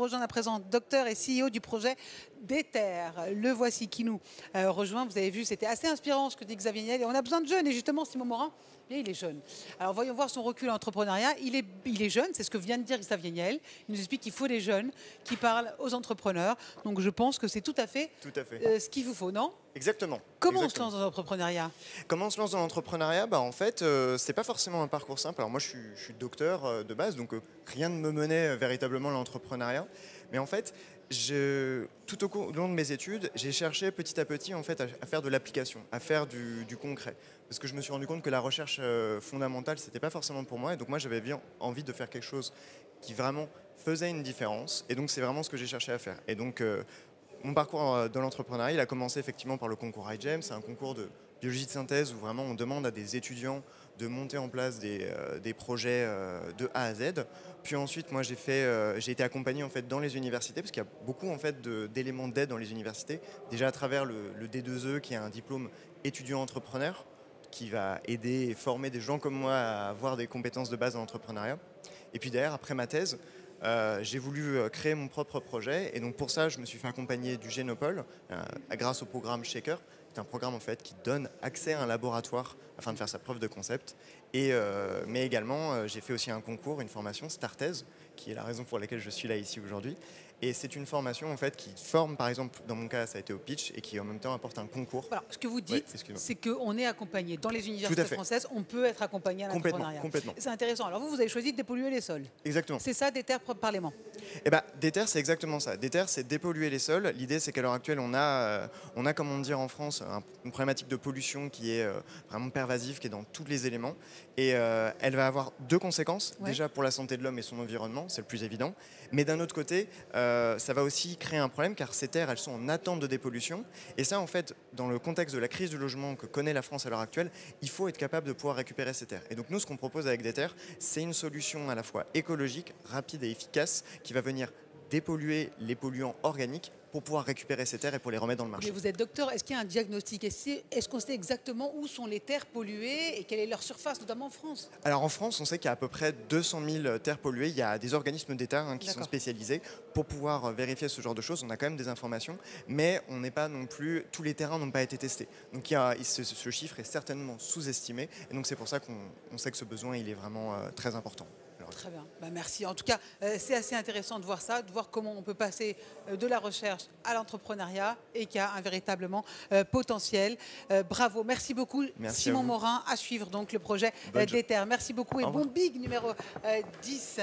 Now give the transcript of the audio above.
rejoindre à présent, docteur et CEO du projet d'Ether. Le voici qui nous rejoint. Vous avez vu, c'était assez inspirant ce que dit Xavier Niel. Et on a besoin de jeunes. Et justement, Simon Morin, bien, il est jeune. Alors voyons voir son recul en entrepreneuriat. Il est jeune, c'est ce que vient de dire Xavier Niel. Il nous explique qu'il faut des jeunes qui parlent aux entrepreneurs. Donc je pense que c'est tout à fait, ce qu'il vous faut, non? Exactement. Comment on se lance dans l'entrepreneuriat? Comment on se lance dans l'entrepreneuriat? En fait, c'est pas forcément un parcours simple. Alors moi, je suis docteur de base, donc rien ne me menait véritablement à l'entrepreneuriat. Mais en fait, tout au long de mes études, j'ai cherché petit à petit en fait, à faire de l'application, à faire du concret. Parce que je me suis rendu compte que la recherche fondamentale, c'était pas forcément pour moi. Et donc moi, j'avais bien envie de faire quelque chose qui vraiment faisait une différence. Et donc c'est vraiment ce que j'ai cherché à faire. Et donc mon parcours dans l'entrepreneuriat, il a commencé effectivement par le concours iGEM. C'est un concours de biologie de synthèse où vraiment on demande à des étudiants de monter en place des projets de A à Z. Puis ensuite, moi, j'ai été accompagné en fait dans les universités parce qu'il y a beaucoup en fait d'éléments d'aide dans les universités. Déjà à travers le D2E qui est un diplôme étudiant entrepreneur qui va aider et former des gens comme moi à avoir des compétences de base en entrepreneuriat. Et puis derrière, après ma thèse, j'ai voulu créer mon propre projet et donc pour ça je me suis fait accompagner du Génopole grâce au programme Shaker. C'est un programme en fait qui donne accès à un laboratoire afin de faire sa preuve de concept. Mais également j'ai fait aussi un concours, une formation Startez, qui est la raison pour laquelle je suis là ici aujourd'hui. Et c'est une formation en fait qui forme, par exemple dans mon cas ça a été au pitch et qui en même temps apporte un concours. Alors, ce que vous dites, Oui, c'est qu'on est accompagné. Dans les universités françaises, on peut être accompagné à l'entrepreneuriat. Complètement. C'est intéressant. Alors vous avez choisi de dépolluer les sols. Exactement. C'est ça, d'Ether, parlement. D'Ether, c'est exactement ça. D'Ether, c'est dépolluer les sols. L'idée, c'est qu'à l'heure actuelle, on a, comme on dit en France, une problématique de pollution qui est vraiment pervasive, qui est dans tous les éléments. Et elle va avoir deux conséquences. Ouais. Déjà pour la santé de l'homme et son environnement, c'est le plus évident. Mais d'un autre côté, ça va aussi créer un problème, car ces terres, elles sont en attente de dépollution. Et ça, en fait, dans le contexte de la crise du logement que connaît la France à l'heure actuelle, il faut être capable de pouvoir récupérer ces terres. Et donc nous, ce qu'on propose avec D'Ether, c'est une solution à la fois écologique, rapide et efficace, qui va venir dépolluer les polluants organiques pour pouvoir récupérer ces terres et pour les remettre dans le marché. Mais vous êtes docteur, est-ce qu'il y a un diagnostic? Est-ce qu'on sait exactement où sont les terres polluées et quelle est leur surface, notamment en France? Alors en France, on sait qu'il y a à peu près 200 000 terres polluées. Il y a des organismes d'État qui sont spécialisés pour pouvoir vérifier ce genre de choses. On a quand même des informations, mais on n'est pas non plus, tous les terrains n'ont pas été testés. Donc ce chiffre est certainement sous-estimé. Et donc c'est pour ça qu'on sait que ce besoin il est vraiment très important. Très bien, merci. En tout cas, c'est assez intéressant de voir ça, de voir comment on peut passer de la recherche à l'entrepreneuriat et qu'il y a un véritablement potentiel. Bravo, merci beaucoup. Merci Simon Morin, à suivre donc le projet d'Ether. Merci beaucoup et bon big numéro 10.